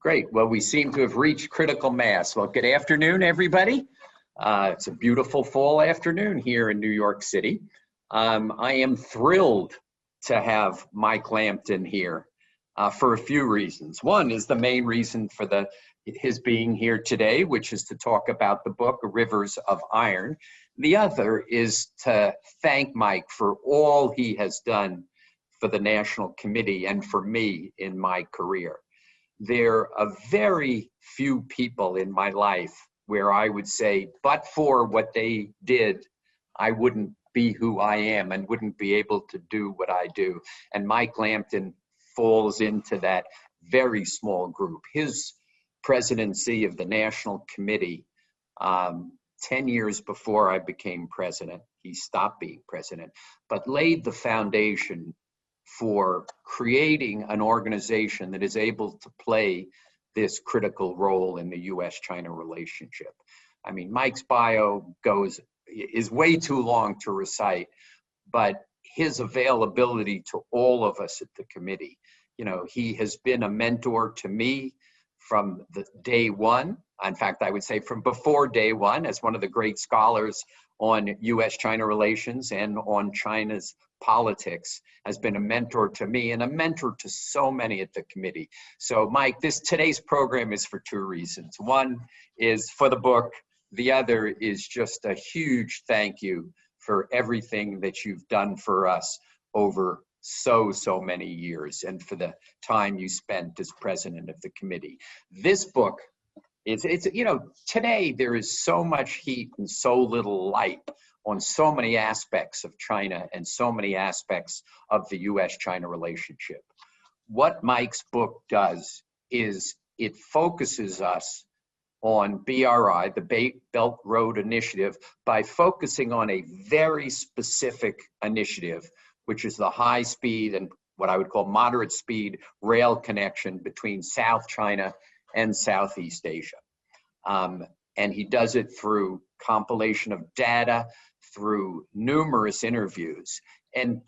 Great. Well, we seem to have reached critical mass. Well, good afternoon, everybody. It's a beautiful fall afternoon here in New York City. I am thrilled to have Mike Lampton here for a few reasons. One is the main reason for his being here today, which is to talk about the book, Rivers of Iron. The other is to thank Mike for all he has done for the National Committee and for me in my career. There are very few people in my life where I would say, but for what they did, I wouldn't be who I am and wouldn't be able to do what I do. And Mike Lampton falls into that very small group. His presidency of the National Committee, 10 years before I became president, he stopped being president, but laid the foundation for creating an organization that is able to play this critical role in the U.S.-China relationship. I mean, Mike's bio is way too long to recite, but his availability to all of us at the committee, he has been a mentor to me from the day one. In fact, I would say from before day one, as one of the great scholars on U.S.-China relations and on China's politics, has been a mentor to me and a mentor to so many at the committee. So Mike, today's program is for two reasons. One is for the book. The other is just a huge thank you for everything that you've done for us over so many years and for the time you spent as president of the committee. This book, today there is so much heat and so little light on so many aspects of China and so many aspects of the U.S.-China relationship. What Mike's book does is it focuses us on BRI, the Belt Road Initiative, by focusing on a very specific initiative, which is the high-speed and what I would call moderate speed rail connection between South China and Southeast Asia. And he does it through compilation of data, through numerous interviews, and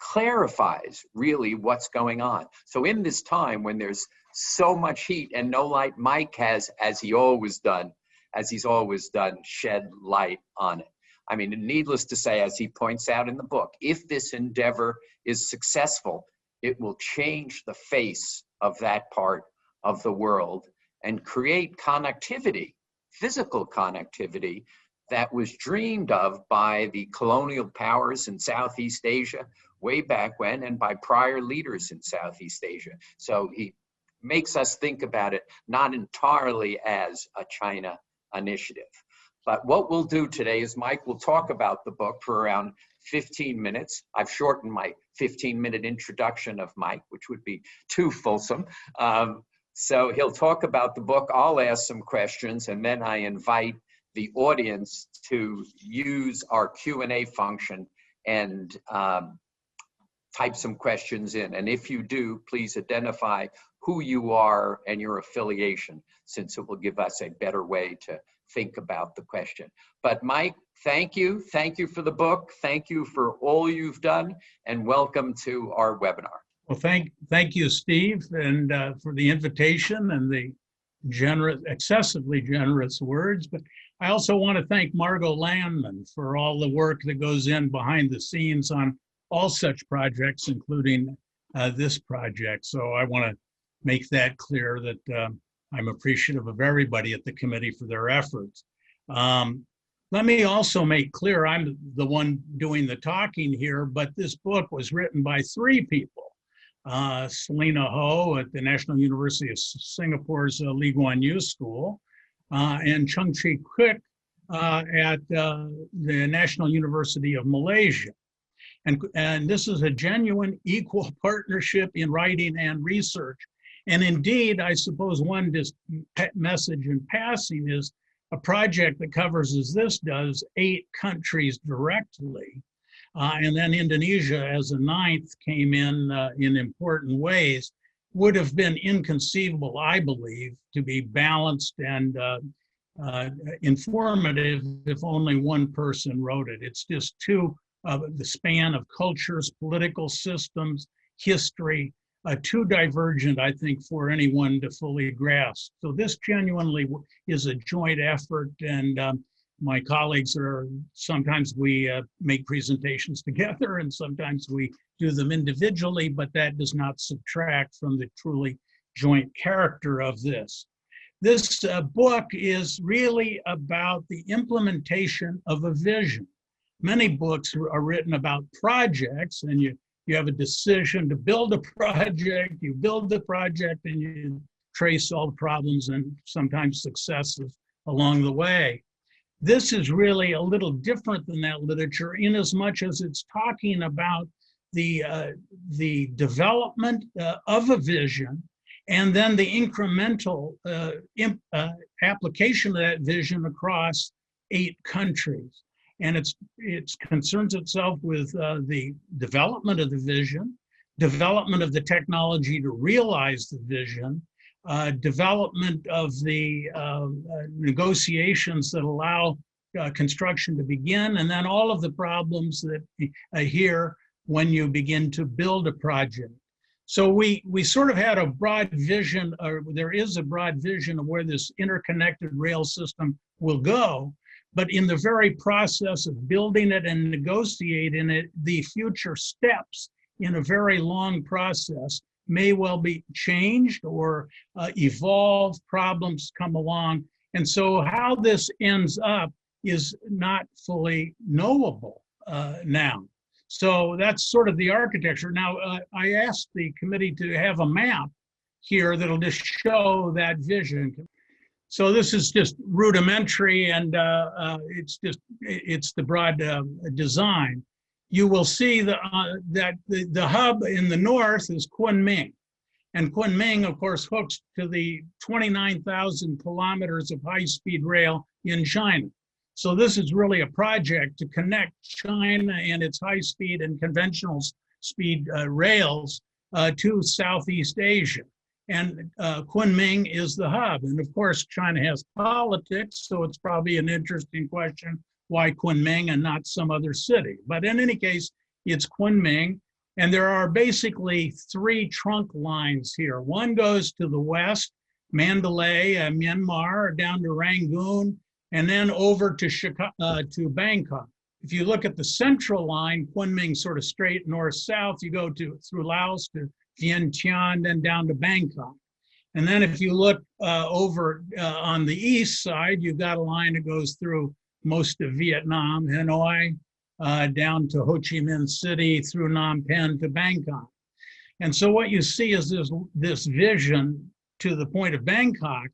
clarifies really what's going on. So in this time when there's so much heat and no light, Mike has, as he's always done, shed light on it. I mean, needless to say, as he points out in the book, if this endeavor is successful, it will change the face of that part of the world and create connectivity, physical connectivity, that was dreamed of by the colonial powers in Southeast Asia way back when and by prior leaders in Southeast Asia. So he makes us think about it not entirely as a China initiative. But what we'll do today is Mike will talk about the book for around 15 minutes. I've shortened my 15-minute introduction of Mike, which would be too fulsome. So he'll talk about the book, I'll ask some questions, and then I invite the audience to use our Q&A function and type some questions in. And if you do, please identify who you are and your affiliation, since it will give us a better way to think about the question. But Mike, thank you. Thank you for the book. Thank you for all you've done, and welcome to our webinar. Well, thank you, Steve, and for the invitation and the excessively generous words. But I also want to thank Margot Landman for all the work that goes in behind the scenes on all such projects, including this project. So I want to make that clear that I'm appreciative of everybody at the committee for their efforts. Let me also make clear I'm the one doing the talking here, but this book was written by three people. Selena Ho at the National University of Singapore's Lee Kuan Yew School, and Chung Chi Kwik at the National University of Malaysia. And this is a genuine equal partnership in writing and research. And indeed, I suppose one message in passing is a project that covers, as this does, 8 countries directly. And then Indonesia as a 9th came in important ways, would have been inconceivable, I believe, to be balanced and informative if only one person wrote it. It's just the span of cultures, political systems, history, too divergent, I think, for anyone to fully grasp. So this genuinely is a joint effort, and my colleagues are, sometimes we make presentations together and sometimes we do them individually, but that does not subtract from the truly joint character of this. This book is really about the implementation of a vision. Many books are written about projects, and you have a decision to build a project, you build the project, and you trace all the problems and sometimes successes along the way. This is really a little different than that literature in as much as it's talking about the development of a vision and then the incremental application of that vision across 8 countries. And it concerns itself with the development of the vision, development of the technology to realize the vision, development of the negotiations that allow construction to begin, and then all of the problems that here when you begin to build a project. So we sort of had a broad vision, or there is a broad vision of where this interconnected rail system will go. But in the very process of building it and negotiating it, the future steps in a very long process may well be changed or evolve, problems come along. And so how this ends up is not fully knowable now. So that's sort of the architecture. Now, I asked the committee to have a map here that'll just show that vision. So this is just rudimentary, and it's the broad design. You will see that the hub in the north is Kunming. And Kunming, of course, hooks to the 29,000 kilometers of high-speed rail in China. So this is really a project to connect China and its high-speed and conventional speed rails to Southeast Asia. And Kunming is the hub. And of course, China has politics, so it's probably an interesting question, why Kunming and not some other city? But in any case, it's Kunming. And there are basically 3 trunk lines here. One goes to the west, Mandalay, Myanmar, down to Rangoon, and then over to Bangkok. If you look at the central line, Kunming sort of straight north-south, you go through Laos to Vientiane, then down to Bangkok. And then if you look over on the east side, you've got a line that goes through most of Vietnam, Hanoi, down to Ho Chi Minh City, through Phnom Penh to Bangkok. And so what you see is this vision to the point of Bangkok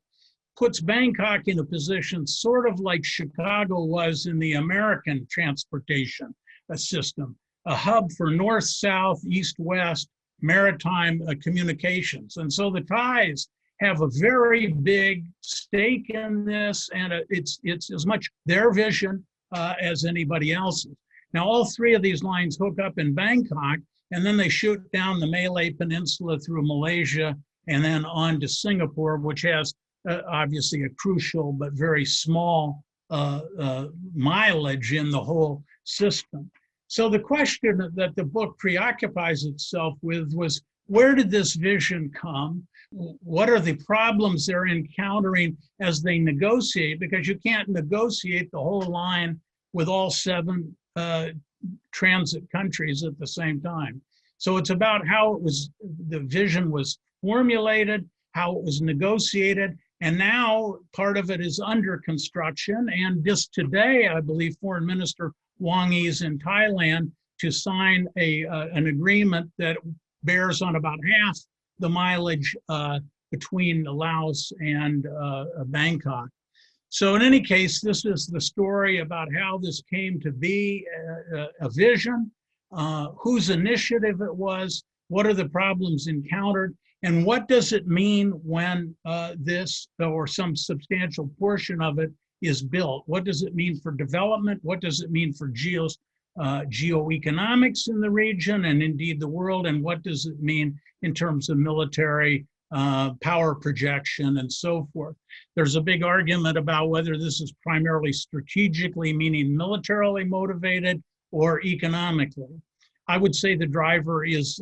puts Bangkok in a position sort of like Chicago was in the American transportation system, a hub for north-south, east-west, maritime communications. And so the Thais have a very big stake in this, and it's as much their vision as anybody else's. Now, all 3 of these lines hook up in Bangkok, and then they shoot down the Malay Peninsula through Malaysia and then on to Singapore, which has obviously a crucial but very small mileage in the whole system. So the question that the book preoccupies itself with was, where did this vision come? What are the problems they're encountering as they negotiate? Because you can't negotiate the whole line with all 7 transit countries at the same time. So it's about how the vision was formulated, how it was negotiated, and now part of it is under construction. And just today, I believe Foreign Minister Wang Yi's in Thailand to sign an agreement that bears on about half the mileage between Laos and Bangkok. So in any case, this is the story about how this came to be a vision, whose initiative it was, what are the problems encountered, and what does it mean when this or some substantial portion of it is built? What does it mean for development? What does it mean for geoeconomics in the region and indeed the world? And what does it mean in terms of military power projection and so forth? There's a big argument about whether this is primarily strategically, meaning militarily motivated, or economically. I would say the driver is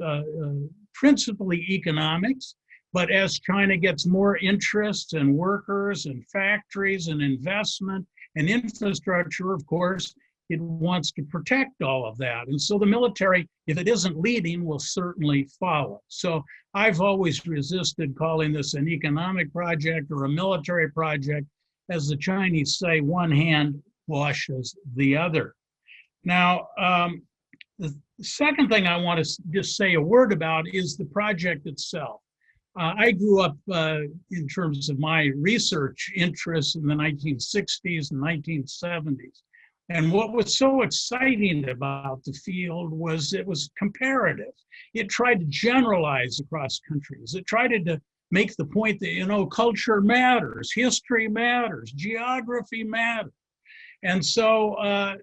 principally economics, but as China gets more interest and workers and factories and investment and infrastructure, of course, it wants to protect all of that. And so the military, if it isn't leading, will certainly follow. So I've always resisted calling this an economic project or a military project. As the Chinese say, one hand washes the other. Now, the second thing I want to just say a word about is the project itself. I grew up in terms of my research interests in the 1960s and 1970s. And what was so exciting about the field was it was comparative. It tried to generalize across countries. It tried to make the point that, you know, culture matters, history matters, geography matters. And so I've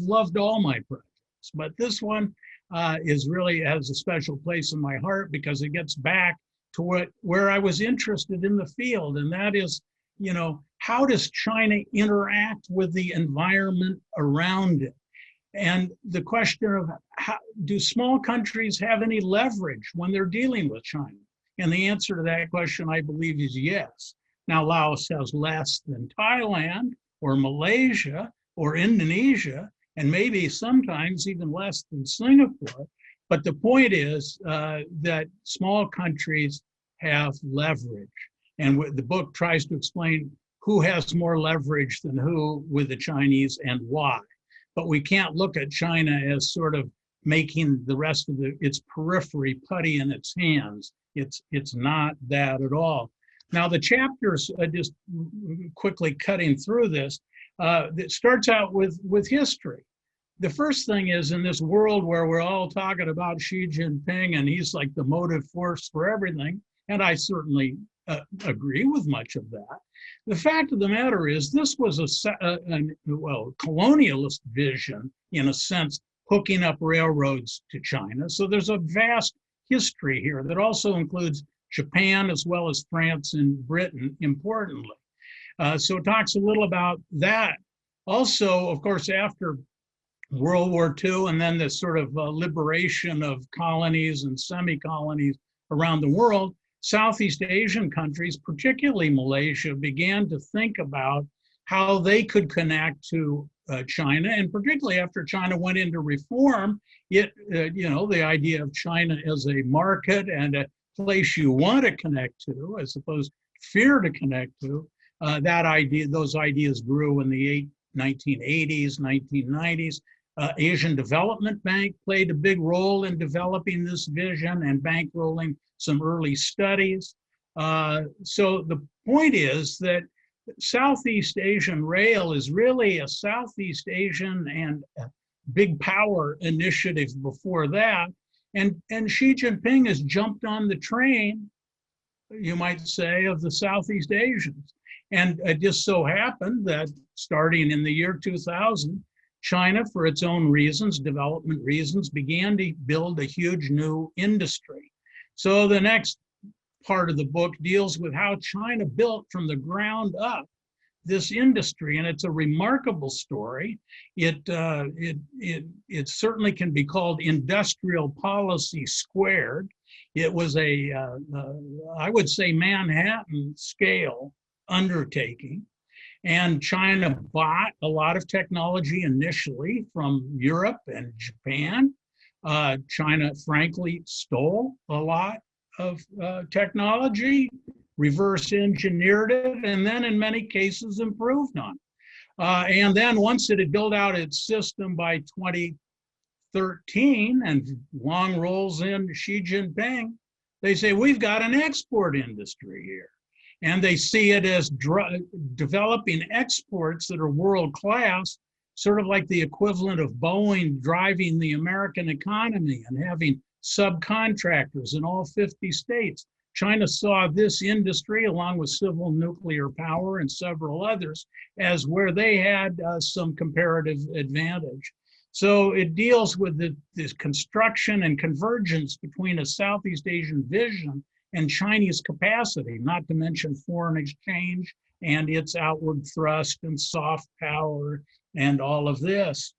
loved all my projects, but this one really has a special place in my heart because it gets back to where I was interested in the field, and that is, you know, how does China interact with the environment around it? And the question of do small countries have any leverage when they're dealing with China? And the answer to that question, I believe, is yes. Now, Laos has less than Thailand or Malaysia or Indonesia, and maybe sometimes even less than Singapore. But the point is that small countries have leverage. And the book tries to explain who has more leverage than who with the Chinese and why. But we can't look at China as sort of making the rest of its periphery putty in its hands. It's not that at all. Now the chapters, just quickly cutting through this, it starts out with history. The first thing is, in this world where we're all talking about Xi Jinping and he's like the motive force for everything, and I certainly agree with much of that. The fact of the matter is this was a colonialist vision, in a sense, hooking up railroads to China. So there's a vast history here that also includes Japan as well as France and Britain, importantly. So it talks a little about that. Also, of course, after World War II and then the sort of liberation of colonies and semi-colonies around the world, Southeast Asian countries, particularly Malaysia, began to think about how they could connect to China, and particularly after China went into reform, the idea of China as a market and a place you want to connect to, as opposed to fear to connect to, those ideas grew in the 1980s, 1990s. Asian Development Bank played a big role in developing this vision and bankrolling some early studies. So the point is that Southeast Asian Rail is really a Southeast Asian and big power initiative before that. And Xi Jinping has jumped on the train, you might say, of the Southeast Asians. And it just so happened that starting in the year 2000, China, for its own reasons, development reasons, began to build a huge new industry. So the next part of the book deals with how China built from the ground up this industry, and it's a remarkable story. It certainly can be called industrial policy squared. It was I would say, Manhattan scale undertaking. And China bought a lot of technology initially from Europe and Japan. China, frankly, stole a lot of technology, reverse engineered it, and then in many cases improved on it. And then once it had built out its system by 2013, and long rolls in Xi Jinping, they say, we've got an export industry here. And they see it as developing exports that are world-class, sort of like the equivalent of Boeing driving the American economy and having subcontractors in all 50 states. China saw this industry, along with civil nuclear power and several others, as where they had some comparative advantage. So it deals with this construction and convergence between a Southeast Asian vision and Chinese capacity, not to mention foreign exchange and its outward thrust and soft power and all of this.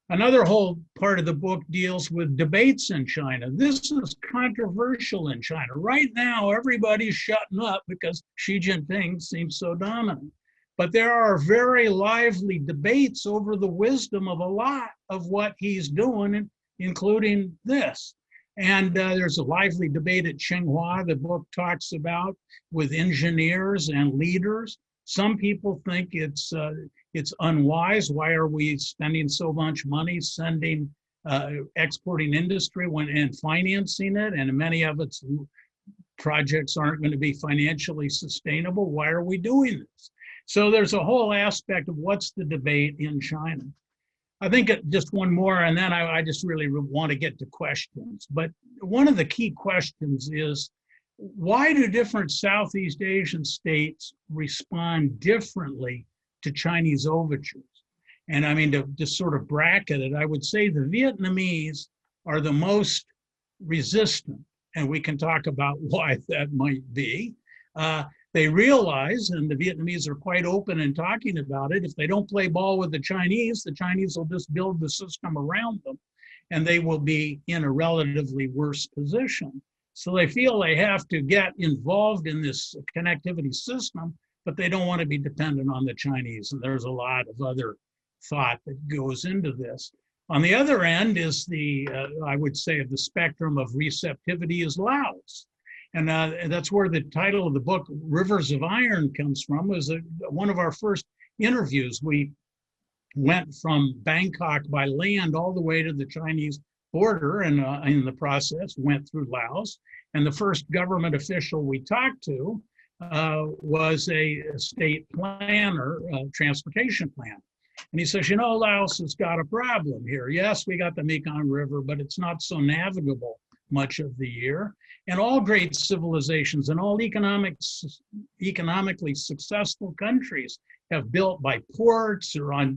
Another whole part of the book deals with debates in China. This is controversial in China. Right now, everybody's shutting up because Xi Jinping seems so dominant. But there are very lively debates over the wisdom of a lot of what he's doing, including this. And there's a lively debate at Tsinghua, the book talks about, with engineers and leaders. Some people think it's unwise. Why are we spending so much money sending exporting industry and financing it? And many of its projects aren't going to be financially sustainable. Why are we doing this? So there's a whole aspect of what's the debate in China. I think just one more, and then I just really want to get to questions. But one of the key questions is, why do different Southeast Asian states respond differently to Chinese overtures? And I mean, to just sort of bracket it, I would say the Vietnamese are the most resistant, and we can talk about why that might be. They realize, and the Vietnamese are quite open in talking about it, if they don't play ball with the Chinese will just build the system around them, and they will be in a relatively worse position. So they feel they have to get involved in this connectivity system, but they don't want to be dependent on the Chinese. And there's a lot of other thought that goes into this. On the other end is I would say, of the spectrum of receptivity is Laos. And that's where the title of the book, Rivers of Iron, comes from. It was one of our first interviews. We went from Bangkok by land all the way to the Chinese border, and in the process went through Laos. And the first government official we talked to was a state planner, transportation planner. And he says, you know, Laos has got a problem here. Yes, we got the Mekong River, but it's not so navigable much of the year. And all great civilizations and all economically successful countries have built by ports or on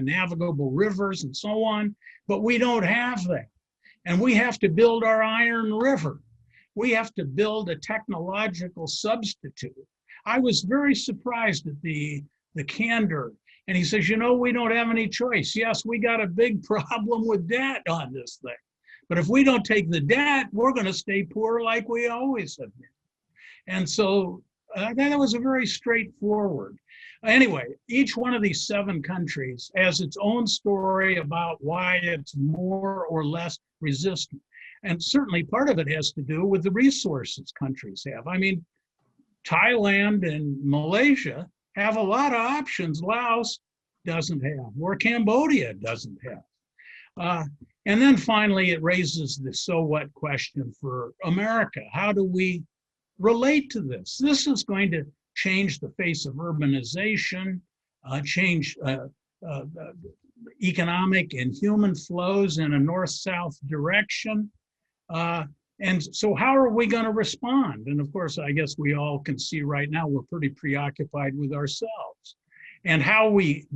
navigable rivers and so on, but we don't have that. And we have to build our iron river. We have to build a technological substitute. I was very surprised at the candor. And he says, you know, we don't have any choice. Yes, we got a big problem with debt on this thing. But if we don't take the debt, we're going to stay poor like we always have been. And so that was a very straightforward. Anyway, each one of these 7 countries has its own story about why it's more or less resistant. And certainly part of it has to do with the resources countries have. I mean, Thailand and Malaysia have a lot of options Laos doesn't have, or Cambodia doesn't have. And then finally, it raises the so what question for America. How do we relate to this? This is going to change the face of urbanization, change economic and human flows in a north-south direction. And so how are we going to respond? And of course, I guess we all can see right now we're pretty preoccupied with ourselves. And how we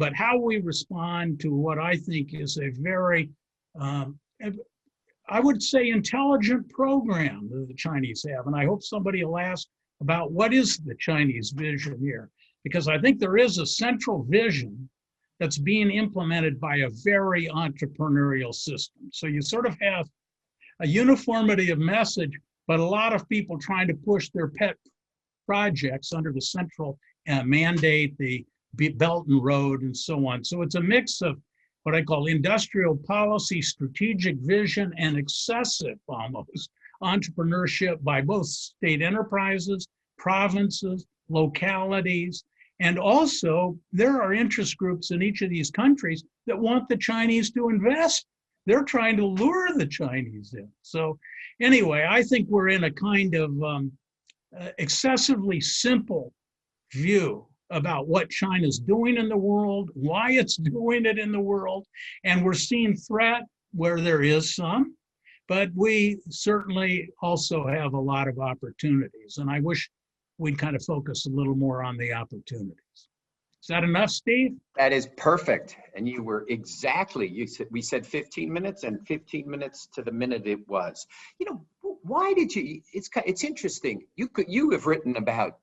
respond to what I think is a very, I would say, intelligent program that the Chinese have. And I hope somebody will ask about what is the Chinese vision here, because I think there is a central vision that's being implemented by a very entrepreneurial system. So you sort of have a uniformity of message, but a lot of people trying to push their pet projects under the central mandate, the Belt and Road, and so on. So it's a mix of what I call industrial policy, strategic vision, and excessive, almost, entrepreneurship by both state enterprises, provinces, localities, and also there are interest groups in each of these countries that want the Chinese to invest. They're trying to lure the Chinese in. So anyway, I think we're in a kind of excessively simple view about what China's doing in the world, why it's doing it in the world, and we're seeing threat where there is some, but we certainly also have a lot of opportunities, and I wish we'd kind of focus a little more on the opportunities. Is that enough, Steve? That is perfect. And you were exactly, we said 15 minutes, and 15 minutes to the minute it was. You know, why did you, it's interesting. You have written about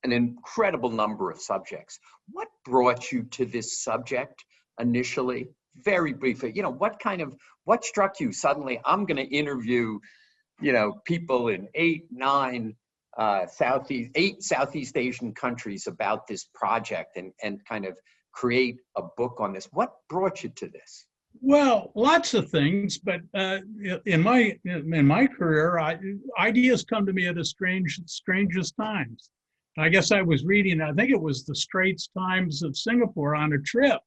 an incredible number of subjects. What brought you to this subject initially very briefly, what struck you suddenly? I'm going to interview, people in eight Southeast Asian countries about this project and kind of create a book on this. What brought you to this? Well, lots of things, but in my career, ideas come to me at the strangest times. I guess I was reading, I think it was the Straits Times of Singapore on a trip,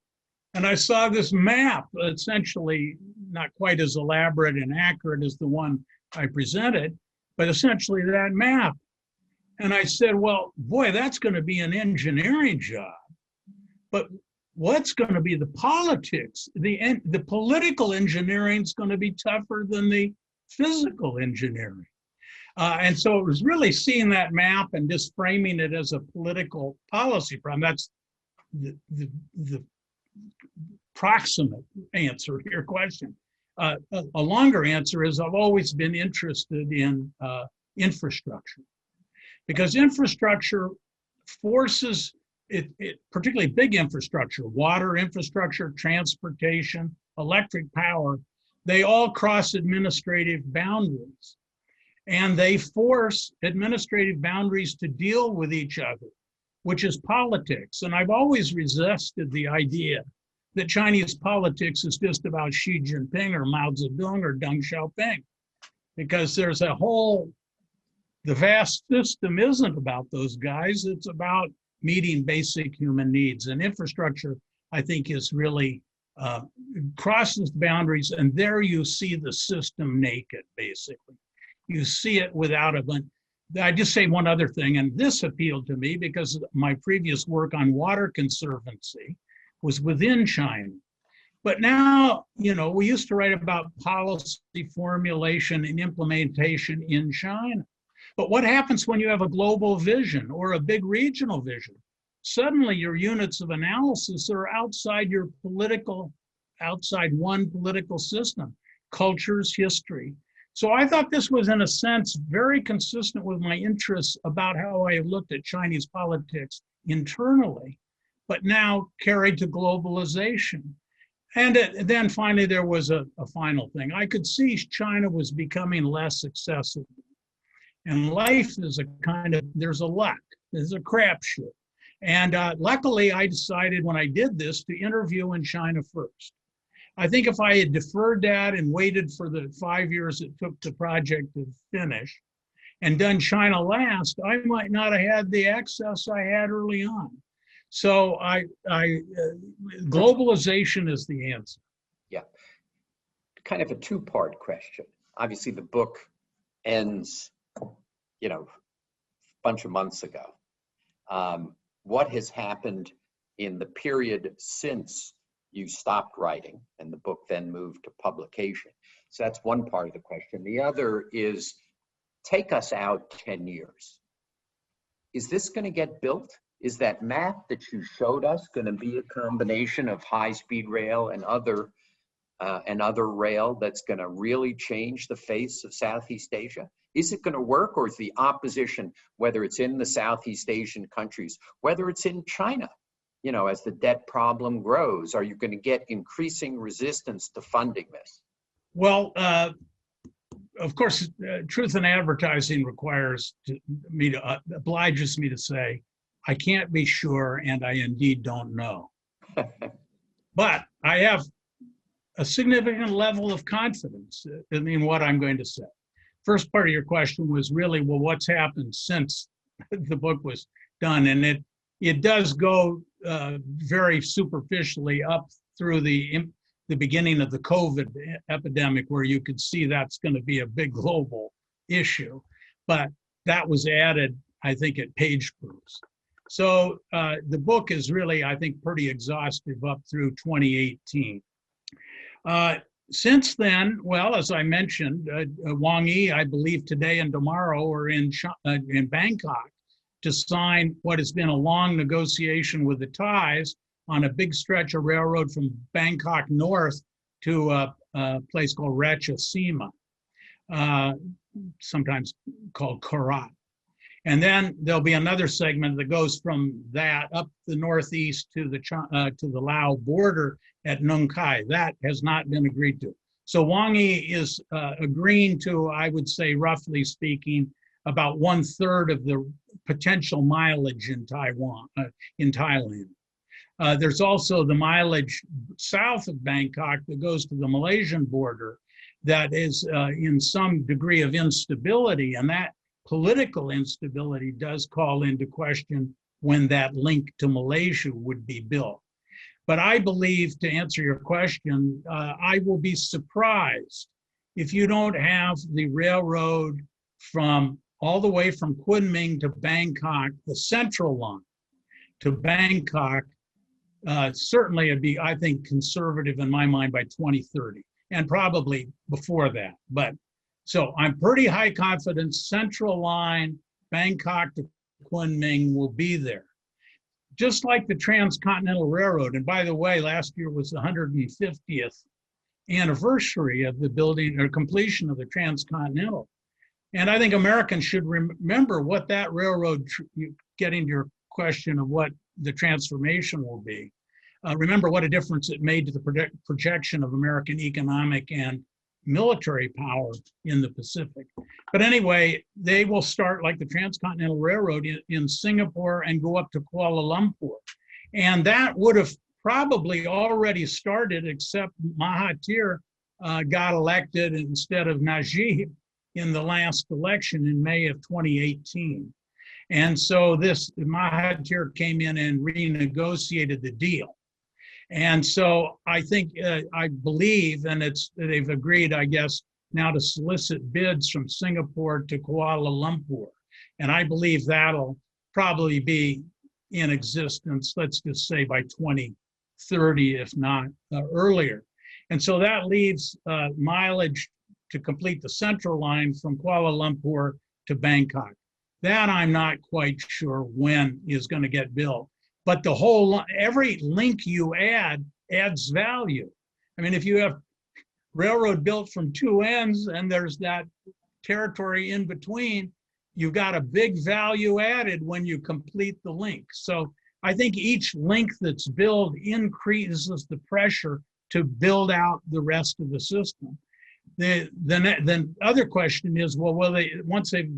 and I saw this map, essentially not quite as elaborate and accurate as the one I presented, but essentially that map. And I said, well, boy, that's going to be an engineering job. But what's going to be the politics? The political engineering is going to be tougher than the physical engineering. And so it was really seeing that map and just framing it as a political policy problem. That's the proximate answer to your question. A longer answer is I've always been interested in infrastructure, because infrastructure forces it, particularly big infrastructure, water infrastructure, transportation, electric power, they all cross administrative boundaries. And they force administrative boundaries to deal with each other, which is politics. And I've always resisted the idea that Chinese politics is just about Xi Jinping or Mao Zedong or Deng Xiaoping, because there's the vast system isn't about those guys. It's about meeting basic human needs. And infrastructure, I think, is really crosses boundaries. And there you see the system naked, basically. You see it without a bunch. I just say one other thing, and this appealed to me because my previous work on water conservancy was within China. But now, we used to write about policy formulation and implementation in China. But what happens when you have a global vision or a big regional vision? Suddenly your units of analysis are outside one political system, cultures, history. So I thought this was, in a sense, very consistent with my interests about how I looked at Chinese politics internally, but now carried to globalization. And then finally, there was a final thing. I could see China was becoming less accessible. And life is there's a luck, there's a crapshoot. And luckily, I decided when I did this to interview in China first. I think if I had deferred that and waited for the 5 years it took the project to finish and done China last, I might not have had the access I had early on. So globalization is the answer. Yeah, kind of a two-part question. Obviously, the book ends, a bunch of months ago. What has happened in the period since you stopped writing and the book then moved to publication? So that's one part of the question. The other is, take us out 10 years. Is this going to get built? Is that map that you showed us going to be a combination of high-speed rail and other rail that's going to really change the face of Southeast Asia? Is it going to work, or is the opposition, whether it's in the Southeast Asian countries, whether it's in China, as the debt problem grows, are you going to get increasing resistance to funding this? Well, of course, truth in advertising obliges me to say, I can't be sure, and I indeed don't know. But I have a significant level of confidence in what I'm going to say. First part of your question was really, well, what's happened since the book was done? And it does go very superficially up through the beginning of the COVID epidemic, where you could see that's going to be a big global issue. But that was added, I think, at page proofs. So the book is really, I think, pretty exhaustive up through 2018. Since then, well, as I mentioned, Wang Yi, I believe today and tomorrow, are in Bangkok to sign what has been a long negotiation with the Thais on a big stretch of railroad from Bangkok north to a place called Ratchasima, sometimes called Korat. And then there'll be another segment that goes from that up the northeast to the Laos border at Nung Khai. That has not been agreed to. So Wang Yi is agreeing to, I would say, roughly speaking, about 1/3 of the potential mileage in Thailand. There's also the mileage south of Bangkok that goes to the Malaysian border that is in some degree of instability, and that political instability does call into question when that link to Malaysia would be built. But I believe, to answer your question, I will be surprised if you don't have the railroad from all the way from Kunming to Bangkok, the central line to Bangkok. Certainly it'd be, I think, conservative in my mind by 2030, and probably before that. But so I'm pretty high confidence central line, Bangkok to Kunming will be there. Just like the Transcontinental Railroad. And by the way, last year was the 150th anniversary of the building or completion of the Transcontinental. And I think Americans should remember what that railroad, getting to your question of what the transformation will be. Remember what a difference it made to the projection of American economic and military power in the Pacific. But anyway, they will start like the Transcontinental Railroad in Singapore and go up to Kuala Lumpur. And that would have probably already started, except Mahathir got elected instead of Najib in the last election in May of 2018. And so this Mahathir came in and renegotiated the deal. And so I think, I believe, and they've agreed, I guess, now to solicit bids from Singapore to Kuala Lumpur. And I believe that'll probably be in existence, let's just say by 2030, if not earlier. And so that leaves mileage to complete the central line from Kuala Lumpur to Bangkok. That I'm not quite sure when is going to get built. But the whole, every link you add adds value. I mean, if you have railroad built from two ends and there's that territory in between, you've got a big value added when you complete the link. So I think each link that's built increases the pressure to build out the rest of the system. The other question is, well, once they've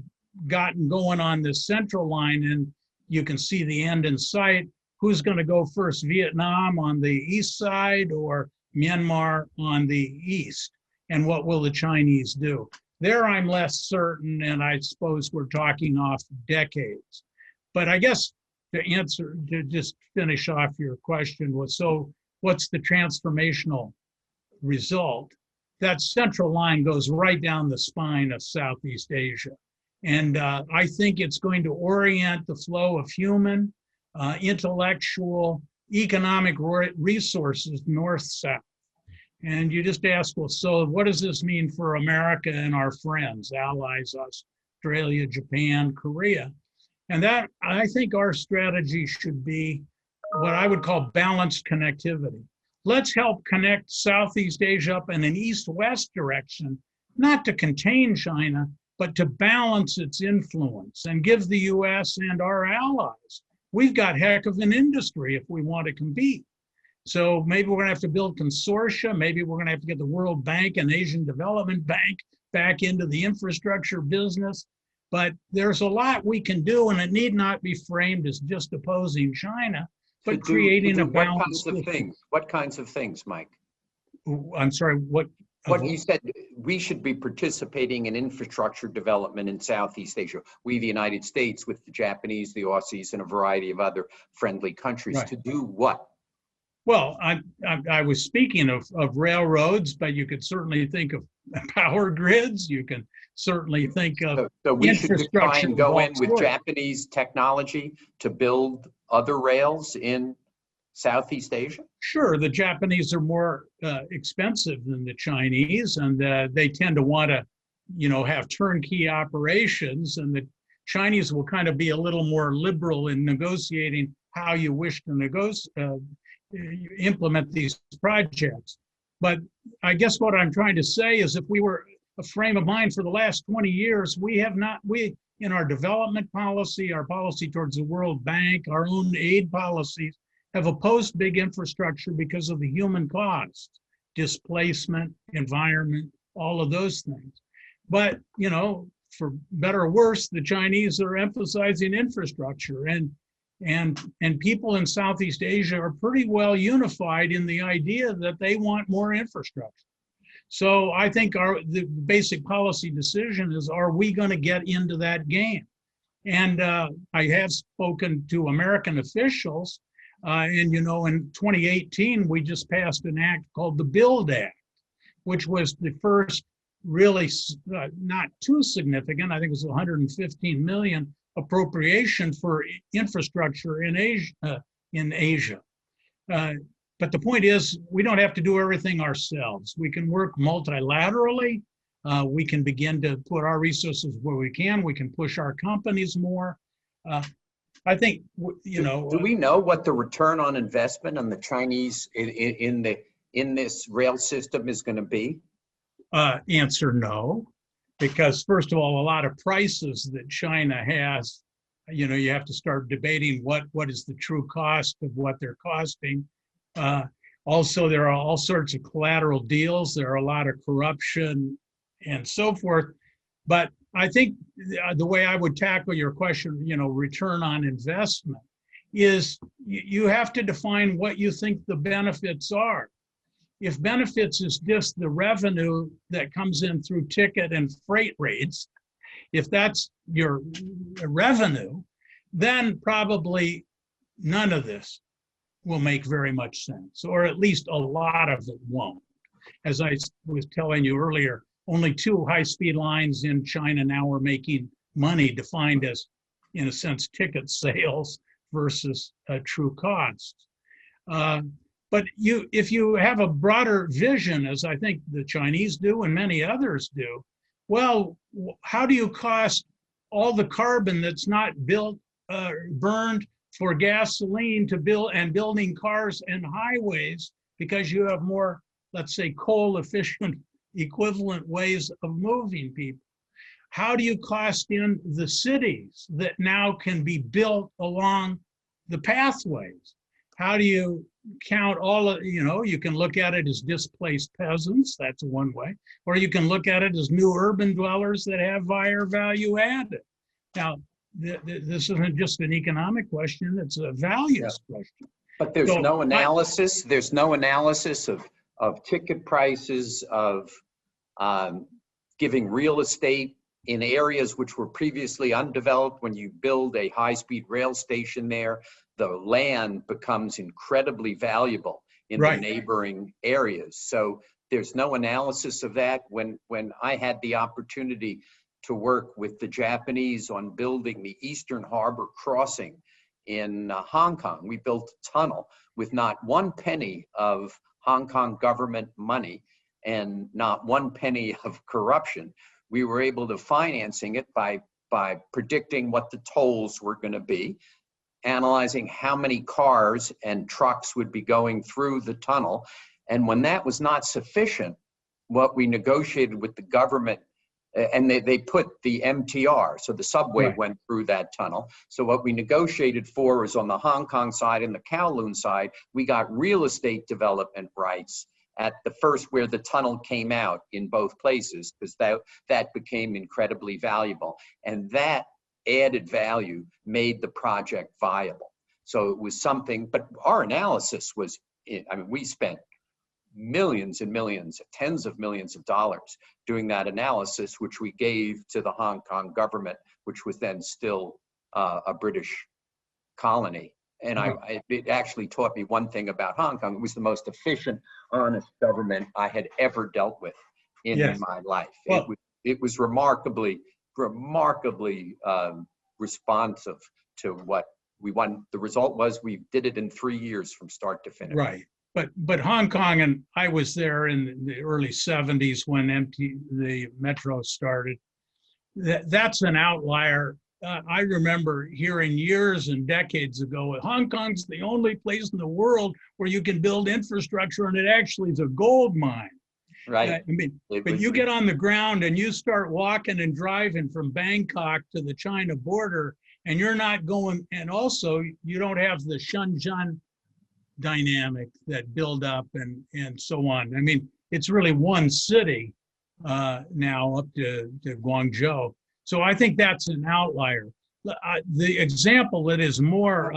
gotten going on this central line and you can see the end in sight, who's going to go first, Vietnam on the east side or Myanmar on the east? And what will the Chinese do? There I'm less certain, and I suppose we're talking off decades. But I guess to just finish off your question was, so what's the transformational result? That central line goes right down the spine of Southeast Asia. And I think it's going to orient the flow of human, intellectual, economic resources north-south. And you just ask, well, so what does this mean for America and our friends, allies, Australia, Japan, Korea? And that, I think our strategy should be what I would call balanced connectivity. Let's help connect Southeast Asia up in an east-west direction, not to contain China, but to balance its influence and give the US and our allies. We've got heck of an industry if we want to compete. So maybe we're going to have to build consortia. Maybe we're going to have to get the World Bank and Asian Development Bank back into the infrastructure business. But there's a lot we can do, and it need not be framed as just opposing China, but creating a balance. What kinds of things, Mike? I'm sorry, what you said, we should be participating in infrastructure development in Southeast Asia. We, the United States, with the Japanese, the Aussies, and a variety of other friendly countries, right. To do what? Well, I was speaking of railroads, but you could certainly think of power grids. You can certainly think of so we should try and go in with Japanese technology to build other rails in Southeast Asia? Sure, the Japanese are more expensive than the Chinese, and they tend to want to, have turnkey operations, and the Chinese will kind of be a little more liberal in negotiating how you wish to implement these projects. But I guess what I'm trying to say is, if we were a frame of mind for the last 20 years, we in our development policy, our policy towards the World Bank, our own aid policies have opposed big infrastructure because of the human cost, displacement, environment, all of those things. But, you know, for better or worse, the Chinese are emphasizing infrastructure, and people in Southeast Asia are pretty well unified in the idea that they want more infrastructure. So I think the basic policy decision is, are we going to get into that game? And I have spoken to American officials, and you know, in 2018, we just passed an act called the Build Act, which was the first really not too significant, I think it was 115 million appropriation for infrastructure in Asia. But the point is, we don't have to do everything ourselves. We can work multilaterally. We can begin to put our resources where we can. We can push our companies more. I think, you know. Do we know what the return on investment on the Chinese in this rail system is going to be? Answer no, because first of all, a lot of prices that China has, you know, you have to start debating what is the true cost of what they're costing. Also, there are all sorts of collateral deals. There are a lot of corruption and so forth. But I think the way I would tackle your question, you know, return on investment, is you have to define what you think the benefits are. If benefits is just the revenue that comes in through ticket and freight rates, if that's your revenue, then probably none of this will make very much sense, or at least a lot of it won't. As I was telling you earlier, only 2 high-speed lines in China now are making money, defined as, in a sense, ticket sales versus true costs. But if you have a broader vision, as I think the Chinese do and many others do, well, how do you cost all the carbon that's not burned for gasoline to build and building cars and highways, because you have more, let's say, coal efficient equivalent ways of moving people? How do you cost in the cities that now can be built along the pathways? How do you count all of, you know, you can look at it as displaced peasants, that's one way, or you can look at it as new urban dwellers that have higher value added. Now, this isn't just an economic question, it's a values question. But there's no analysis, there's no analysis of ticket prices, of giving real estate in areas which were previously undeveloped. When you build a high-speed rail station there, the land becomes incredibly valuable in the neighboring areas. So there's no analysis of that. When I had the opportunity to work with the Japanese on building the Eastern Harbor crossing in Hong Kong, we built a tunnel with not 1 penny of Hong Kong government money and not 1 penny of corruption. We were able to financing it by predicting what the tolls were going to be, analyzing how many cars and trucks would be going through the tunnel. And when that was not sufficient, what we negotiated with the government, and they put the MTR, so the subway went through that tunnel. So what we negotiated for was on the Hong Kong side and the Kowloon side, we got real estate development rights at the first where the tunnel came out in both places, because that became incredibly valuable. And that added value made the project viable. So it was something, but our analysis was, I mean, we spent millions and millions, tens of millions of dollars doing that analysis, which we gave to the Hong Kong government, which was then still a British colony. And it actually taught me one thing about Hong Kong. It was the most efficient, honest government I had ever dealt with in my life. Well, it was remarkably responsive to what we wanted. The result was we did it in 3 years from start to finish. Right. But Hong Kong, and I was there in the early 70s when the metro started. That's an outlier. I remember hearing years and decades ago, Hong Kong's the only place in the world where you can build infrastructure, and it actually is a gold mine. Right. I mean, It but was, you get on the ground and you start walking and driving from Bangkok to the China border, and you're not going, and also you don't have the Shenzhen dynamic that build up and so on. I mean, it's really one city now up to Guangzhou. So I think that's an outlier. The example that is more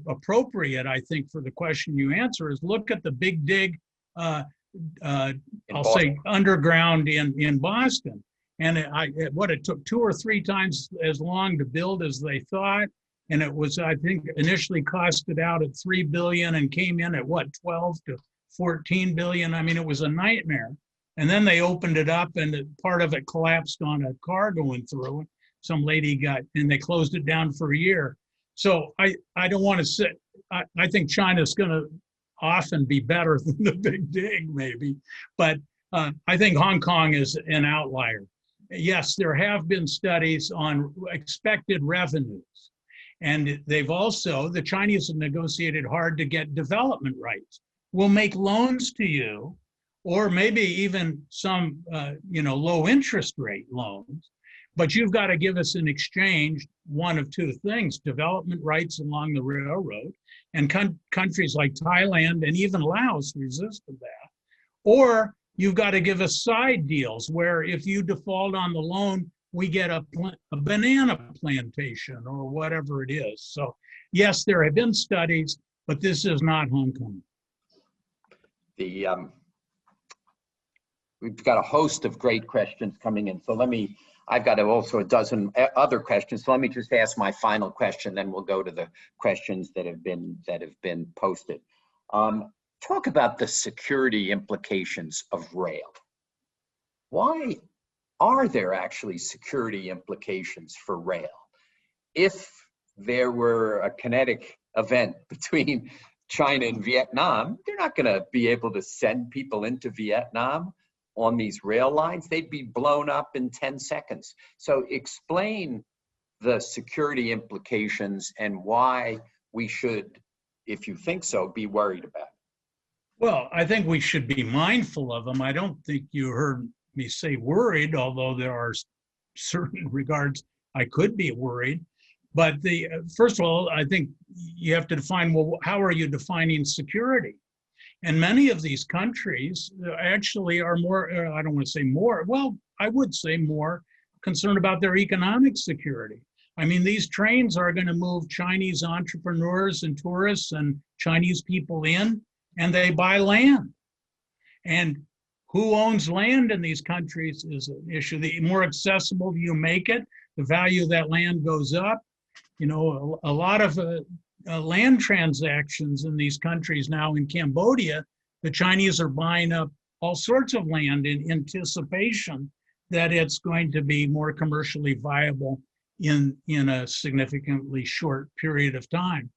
appropriate, I think, for the question you answer is look at the Big Dig, I'll say underground in Boston. And it took 2 or 3 times as long to build as they thought. And it was, I think, initially costed out at 3 billion and came in at what, 12 to 14 billion. I mean, it was a nightmare. And then they opened it up and part of it collapsed on a car going through. Some lady and they closed it down for a year. So I don't want to say, I think China's going to often be better than the Big Dig maybe, but I think Hong Kong is an outlier. Yes, there have been studies on expected revenues. And the Chinese have negotiated hard to get development rights. We'll make loans to you, or maybe even some, low interest rate loans, but you've got to give us in exchange one of 2 things: development rights along the railroad, and countries like Thailand and even Laos resisted that, or you've got to give us side deals where if you default on the loan, we get a banana plantation or whatever it is. So yes, there have been studies, but this is not Hong Kong. We've got a host of great questions coming in. So I've got also a dozen other questions. So let me just ask my final question, then we'll go to the questions that have been posted. Talk about the security implications of rail. Why are there actually security implications for rail? If there were a kinetic event between China and Vietnam, they're not going to be able to send people into Vietnam on these rail lines. They'd be blown up in 10 seconds. So explain the security implications and why we should, if you think so, be worried about it. Well, I think we should be mindful of them. I don't think you heard me say worried, although there are certain regards I could be worried. But first of all, I think you have to define, well, how are you defining security? And many of these countries actually are more, I don't want to say more, well, I would say more concerned about their economic security. I mean, these trains are going to move Chinese entrepreneurs and tourists and Chinese people in, and they buy land. And who owns land in these countries is an issue. The more accessible you make it, the value of that land goes up. You know, a lot of land transactions in these countries now in Cambodia, the Chinese are buying up all sorts of land in anticipation that it's going to be more commercially viable in a significantly short period of time.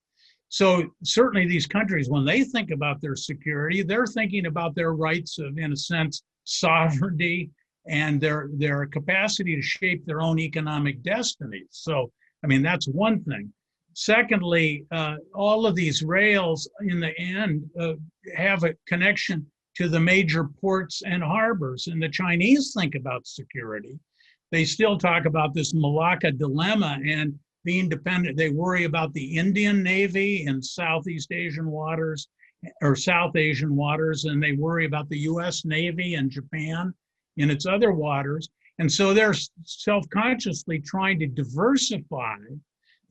So certainly these countries, when they think about their security, they're thinking about their rights of, in a sense, sovereignty and their capacity to shape their own economic destinies. So, I mean, that's one thing. Secondly, all of these rails in the end have a connection to the major ports and harbors. And the Chinese think about security. They still talk about this Malacca dilemma and being dependent. They worry about the Indian Navy in Southeast Asian waters or South Asian waters, and they worry about the US Navy and Japan in its other waters. And so they're self-consciously trying to diversify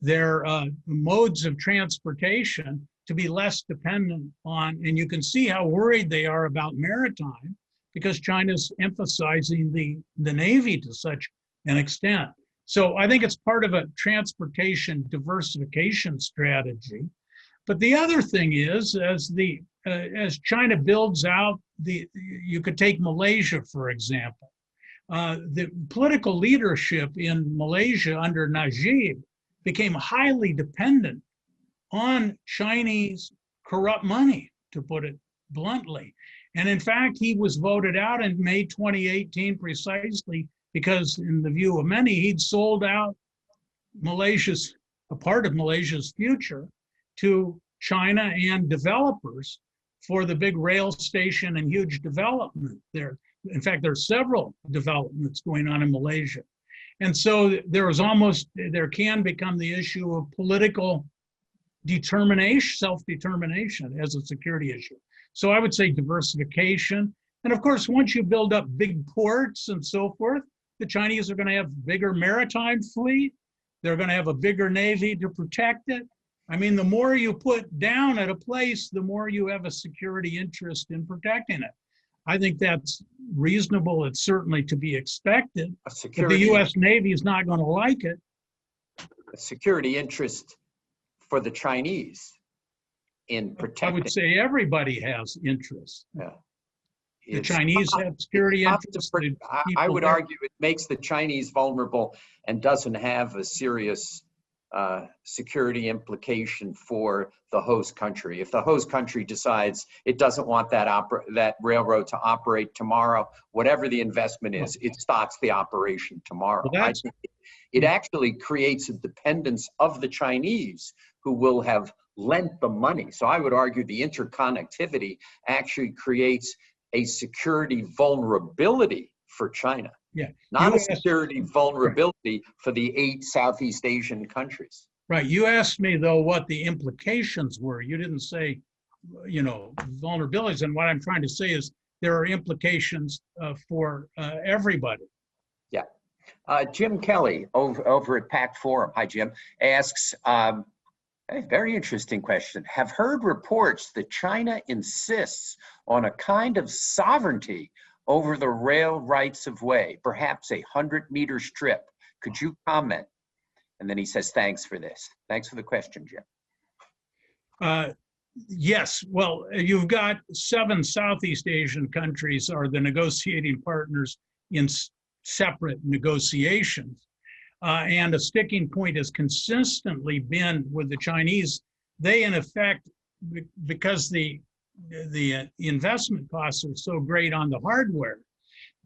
their modes of transportation to be less dependent on, and you can see how worried they are about maritime because China's emphasizing the Navy to such an extent. So I think it's part of a transportation diversification strategy. But the other thing is, as China builds out, you could take Malaysia, for example. The political leadership in Malaysia under Najib became highly dependent on Chinese corrupt money, to put it bluntly. And in fact, he was voted out in May 2018 precisely because, in the view of many, he'd sold out a part of Malaysia's future to China and developers for the big rail station and huge development there. In fact, there are several developments going on in Malaysia. And so there can become the issue of political determination, self-determination as a security issue. So I would say diversification. And of course, once you build up big ports and so forth, the Chinese are going to have bigger maritime fleet. They're going to have a bigger navy to protect it. I mean, the more you put down at a place, the more you have a security interest in protecting it. I think that's reasonable. It's certainly to be expected. But the U.S. Navy is not going to like it. A security interest for the Chinese in protecting. I would say everybody has interest. Yeah. The Chinese have security interests. I would argue it makes the Chinese vulnerable and doesn't have a serious security implication for the host country. If the host country decides it doesn't want that railroad to operate tomorrow, whatever the investment is, it stops the operation tomorrow. Well, I think it actually creates a dependence of the Chinese who will have lent the money. So I would argue the interconnectivity actually creates a security vulnerability for China. Yeah. Not a security vulnerability for the 8 Southeast Asian countries. Right. You asked me, though, what the implications were. You didn't say, vulnerabilities. And what I'm trying to say is there are implications for everybody. Yeah. Jim Kelly over at Pact Forum, hi, Jim, asks, a very interesting question. Have heard reports that China insists on a kind of sovereignty over the rail rights of way, perhaps a 100-meter strip. Could you comment? And then he says, thanks for this. Thanks for the question, Jim. Yes, well, you've got 7 Southeast Asian countries are the negotiating partners in separate negotiations. And a sticking point has consistently been with the Chinese. They, in effect, because the investment costs are so great on the hardware,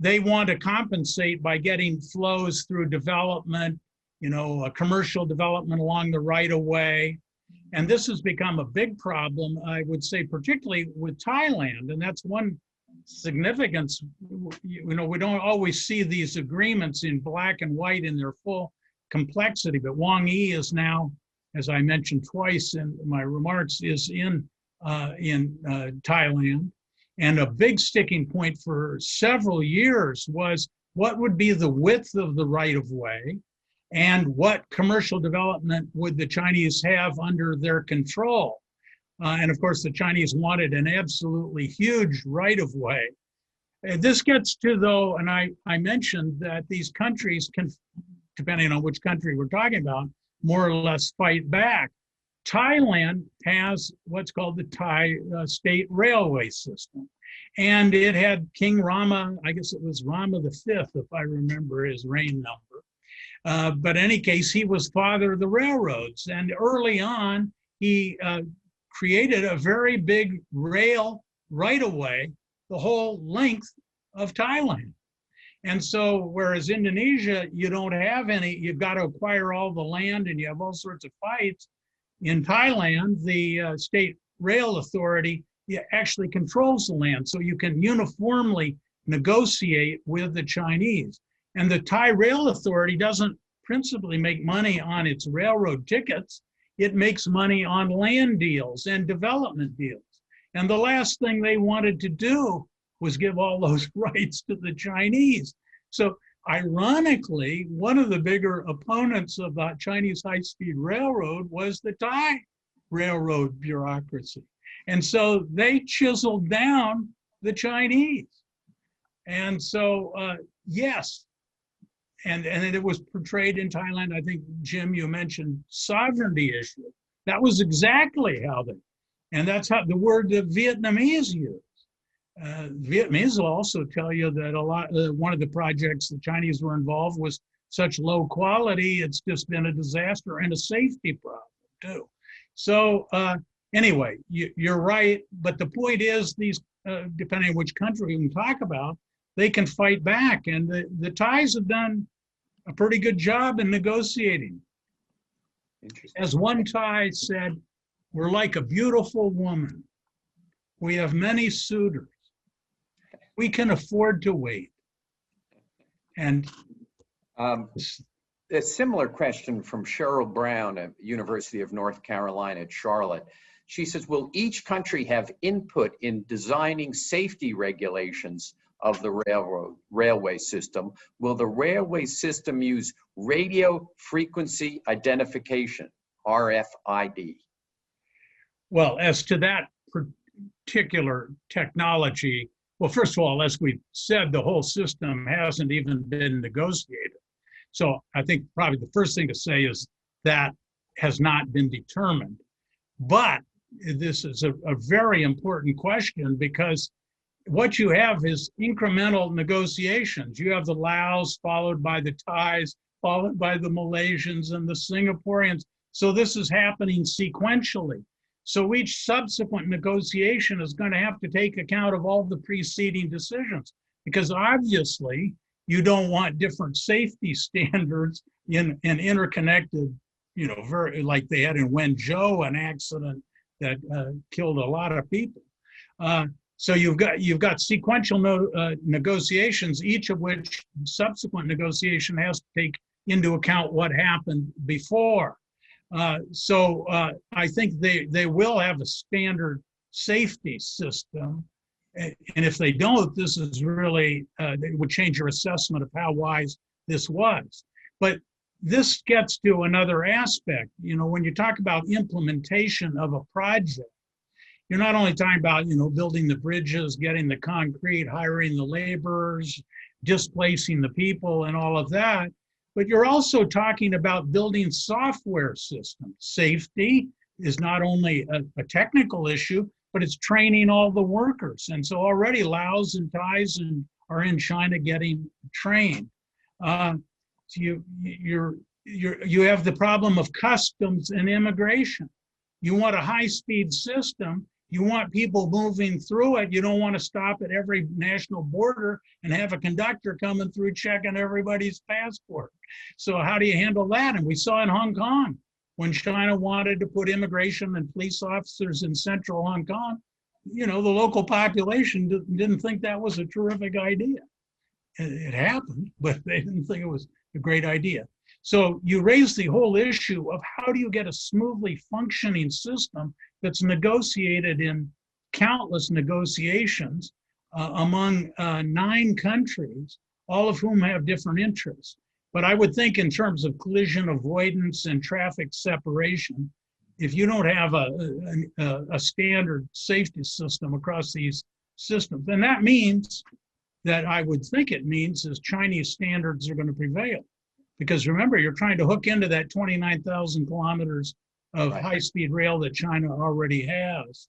they want to compensate by getting flows through development, a commercial development along the right of way. And this has become a big problem, I would say, particularly with Thailand. And that's one significance. We don't always see these agreements in black and white in their full complexity, but Wang Yi is now, as I mentioned twice in my remarks, is in Thailand. And a big sticking point for several years was what would be the width of the right of way and what commercial development would the Chinese have under their control. And of course, the Chinese wanted an absolutely huge right of way. This gets to, though, and I mentioned that these countries can, depending on which country we're talking about, more or less fight back. Thailand has what's called the Thai state railway system. And it had King Rama, I guess it was Rama V, if I remember his reign number. But in any case, he was father of the railroads. And early on, he created a very big rail right-of-way, the whole length of Thailand. And so, whereas Indonesia, you don't have any, you've got to acquire all the land and you have all sorts of fights. In Thailand, the state rail authority actually controls the land, so you can uniformly negotiate with the Chinese. And the Thai rail authority doesn't principally make money on its railroad tickets. It makes money on land deals and development deals. And the last thing they wanted to do was give all those rights to the Chinese. So ironically, one of the bigger opponents of the Chinese high-speed railroad was the Thai railroad bureaucracy. And so they chiseled down the Chinese. And so, yes, and it was portrayed in Thailand. I think, Jim, you mentioned sovereignty issue. That was exactly how and that's how the word the Vietnamese used. Vietnamese will also tell you that one of the projects the Chinese were involved was such low quality, it's just been a disaster and a safety problem too. So anyway, you're right, but the point is these, depending on which country we can talk about, they can fight back, and the Thais have done a pretty good job in negotiating. As one Thai said, we're like a beautiful woman. We have many suitors, We can afford to wait. And a similar question from Cheryl Brown at University of North Carolina at Charlotte. She says, will each country have input in designing safety regulations of the railway system? Will the railway system use radio frequency identification, RFID? well, as to that particular technology, well, first of all, as we said, the whole system hasn't even been negotiated. So I think probably the first thing to say is that has not been determined. But this is a very important question, because what you have is incremental negotiations. You have the Laos, followed by the Thais, followed by the Malaysians and the Singaporeans. So this is happening sequentially. So each subsequent negotiation is going to have to take account of all the preceding decisions, because obviously you don't want different safety standards in an interconnected, very, like they had in Wenzhou, an accident that killed a lot of people. So you've got sequential negotiations, each of which subsequent negotiation has to take into account what happened before. So I think they will have a standard safety system. And if they don't, this is really, it would change your assessment of how wise this was. But this gets to another aspect. When you talk about implementation of a project, you're not only talking about, building the bridges, getting the concrete, hiring the laborers, displacing the people and all of that, but you're also talking about building software systems. Safety is not only a technical issue, but it's training all the workers. And so already Laos and Thais are in China getting trained. So you have the problem of customs and immigration. You want a high-speed system. You want people moving through it. You don't want to stop at every national border and have a conductor coming through checking everybody's passport. So how do you handle that? And we saw in Hong Kong, when China wanted to put immigration and police officers in central Hong Kong, the local population didn't think that was a terrific idea. It happened, but they didn't think it was a great idea. So you raise the whole issue of how do you get a smoothly functioning system that's negotiated in countless negotiations among 9 countries, all of whom have different interests. But I would think in terms of collision avoidance and traffic separation, if you don't have a standard safety system across these systems, then that means that I would think it means is Chinese standards are going to prevail. Because remember, you're trying to hook into that 29,000 kilometers of high-speed rail that China already has.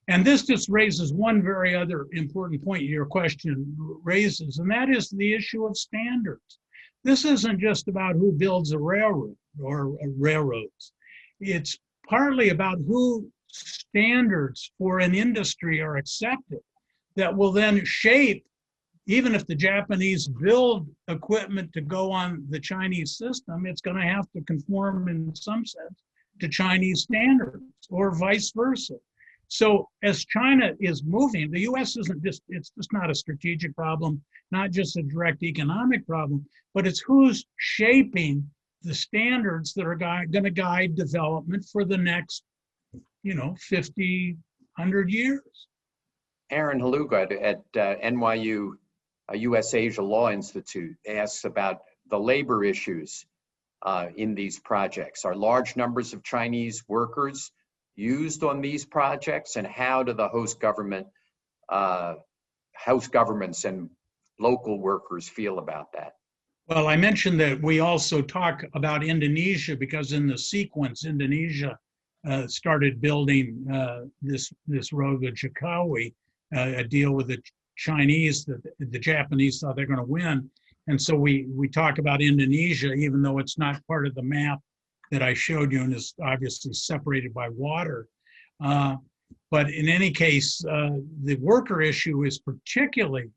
And this just raises one very other important point your question raises, and that is the issue of standards. This isn't just about who builds a railroad or railroads. It's partly about who standards for an industry are accepted that will then shape, even if the Japanese build equipment to go on the Chinese system, it's going to have to conform in some sense to Chinese standards or vice versa. So as China is moving, the US isn't just, it's just not a strategic problem, not just a direct economic problem, but it's who's shaping the standards that are going to guide development for the next, 50, 100 years. Aaron Haluga at NYU US Asia Law Institute asks about the labor issues in these projects. Are large numbers of Chinese workers used on these projects, and how do the host governments and local workers feel about that? Well, I mentioned that we also talk about Indonesia because in the sequence, Indonesia started building this road, the Jokowi, a deal with the Chinese that the Japanese thought they're going to win. And so we talk about Indonesia, even though it's not part of the map that I showed you and is obviously separated by water. But in any case, the worker issue is particularly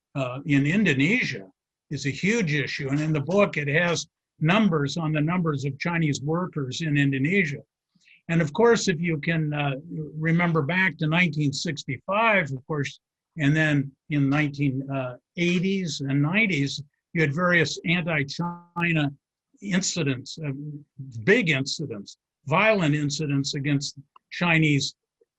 in Indonesia is a huge issue. And in the book, it has numbers on the numbers of Chinese workers in Indonesia. And of course, if you can remember back to 1965, of course, And then in 1980s and 90s, you had various anti-China incidents, big incidents, violent incidents against Chinese,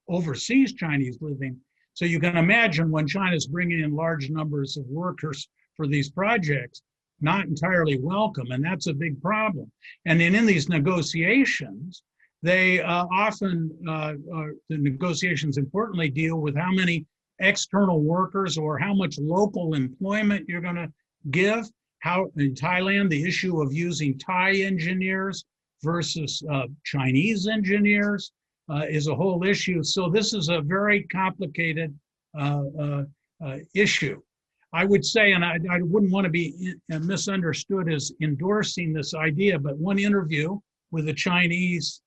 overseas Chinese living. So you can imagine when China's bringing in large numbers of workers for these projects, not entirely welcome, and that's a big problem. And then in these negotiations, they often, the negotiations importantly deal with how many external workers or how much local employment you're going to give. How in Thailand, the issue of using Thai engineers versus Chinese engineers is a whole issue. So this is a very complicated issue. I would say, and I wouldn't want to be misunderstood as endorsing this idea, but one interview with a Chinese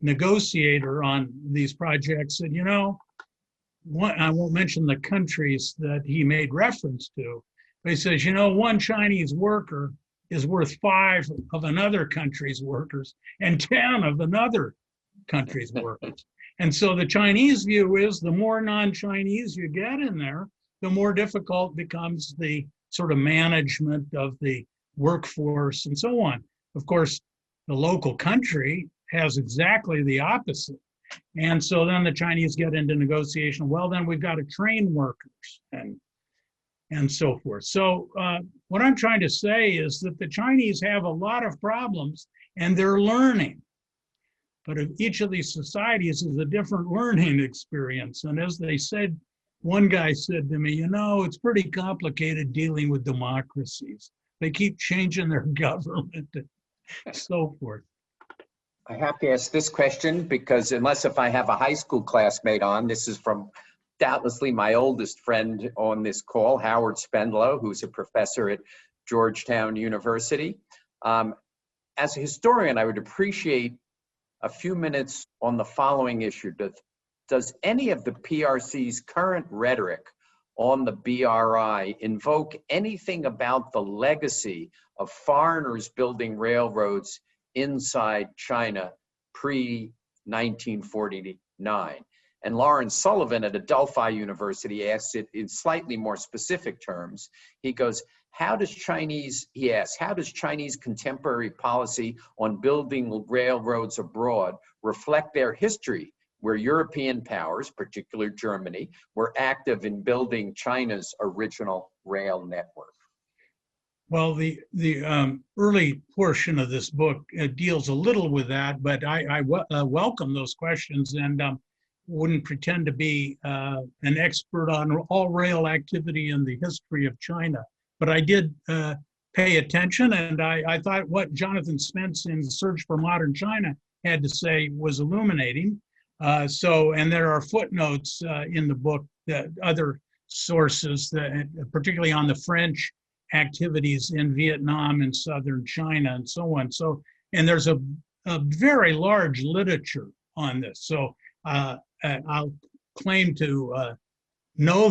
negotiator on these projects said, you know, I won't mention the countries that he made reference to, but he says, you know, one Chinese worker is worth 5 of another country's workers and 10 of another country's workers. And so the Chinese view is the more non-Chinese you get in there, the more difficult becomes the sort of management of the workforce and so on. Of course, the local country has exactly the opposite. And so then the Chinese get into negotiation. Well, then we've got to train workers and so forth. So what I'm trying to say is that the Chinese have a lot of problems and they're learning. But each of these societies is a different learning experience. And as they said, one guy said to me, you know, it's pretty complicated dealing with democracies. They keep changing their government and so forth. I have to ask this question because unless if I have a high school classmate on, this is from doubtlessly my oldest friend on this call, Howard Spendlow, who's a professor at Georgetown University. As a historian, I would appreciate a few minutes on the following issue. Does any of the PRC's current rhetoric on the BRI invoke anything about the legacy of foreigners building railroads inside China pre-1949? And Lawrence Sullivan at Adelphi University asks it in slightly more specific terms. He goes, he asks, how does Chinese contemporary policy on building railroads abroad reflect their history, where European powers, particularly Germany, were active in building China's original rail network? Well, the early portion of this book deals a little with that, but I welcome those questions and wouldn't pretend to be an expert on all rail activity in the history of China. But I did pay attention, and I thought what Jonathan Spence in Search for Modern China had to say was illuminating. And there are footnotes in the book that other sources, that, particularly on the French activities in Vietnam and southern China and so on. So, and there's a very large literature on this. So I'll claim to know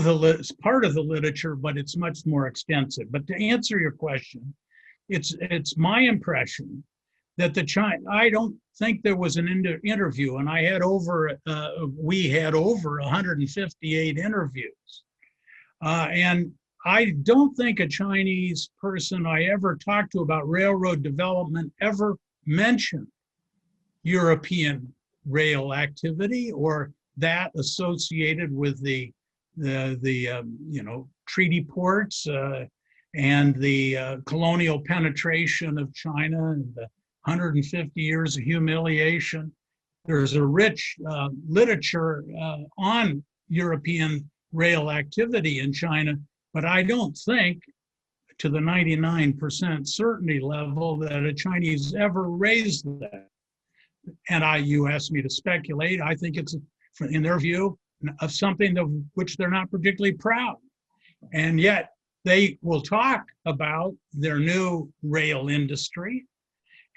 part of the literature, but it's much more extensive. But to answer your question, it's my impression that I don't think there was an interview, and we had over 158 interviews. And I don't think a Chinese person I ever talked to about railroad development ever mentioned European rail activity or that associated with the treaty ports and the colonial penetration of China and the 150 years of humiliation. There's a rich literature on European rail activity in China, but I don't think to the 99% certainty level that a Chinese ever raised that. And you asked me to speculate. I think it's, in their view, of something of which they're not particularly proud. And yet they will talk about their new rail industry.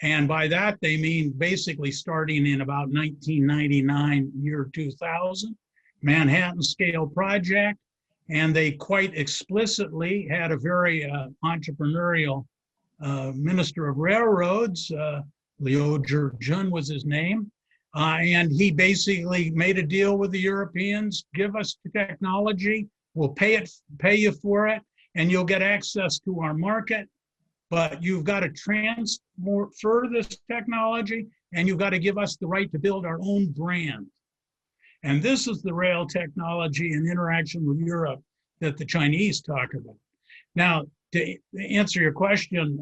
And by that, they mean basically starting in about 1999, year 2000, Manhattan scale project. And they quite explicitly had a very entrepreneurial minister of railroads, Liu Zhijun was his name. And he basically made a deal with the Europeans, give us the technology, We'll pay you for it, and you'll get access to our market. But you've got to transfer this technology, and you've got to give us the right to build our own brand. And this is the rail technology and interaction with Europe that the Chinese talk about. Now, to answer your question,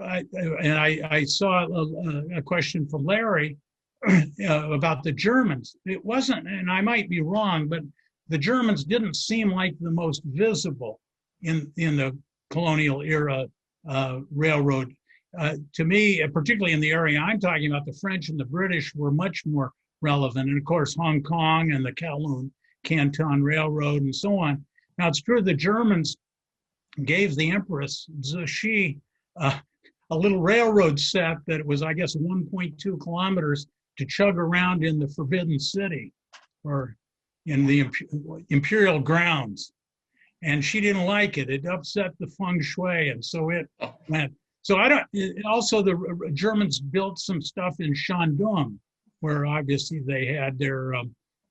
I saw a question from Larry about the Germans. It wasn't, and I might be wrong, but the Germans didn't seem like the most visible in the colonial era railroad. To me, particularly in the area I'm talking about, the French and the British were much more relevant. And of course, Hong Kong and the Kowloon Canton Railroad and so on. Now, it's true the Germans gave the Empress Cixi a little railroad set that was, I guess, 1.2 kilometers to chug around in the Forbidden City or in the imperial grounds. And she didn't like it. It upset the feng shui, and so it went. So also the Germans built some stuff in Shandong, where obviously they had their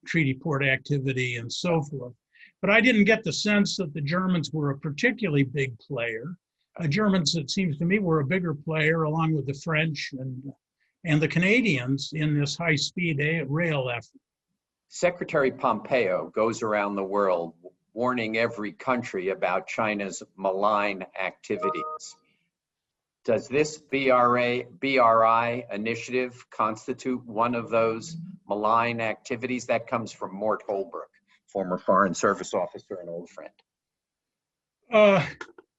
treaty port activity and so forth. But I didn't get the sense that the Germans were a particularly big player. Germans, it seems to me, were a bigger player along with the French and the Canadians in this high-speed rail effort. Secretary Pompeo goes around the world warning every country about China's malign activities. Does this BRI initiative constitute one of those malign activities? That comes from Mort Holbrook, former Foreign Service officer and old friend.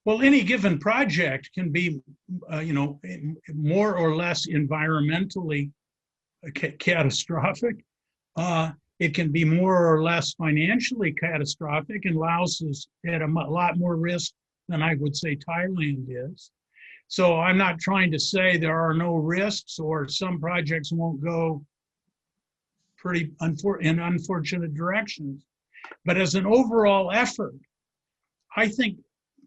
Well, any given project can be, more or less environmentally catastrophic. It can be more or less financially catastrophic, and Laos is at a lot more risk than I would say Thailand is. So I'm not trying to say there are no risks or some projects won't go in unfortunate directions. But as an overall effort, I think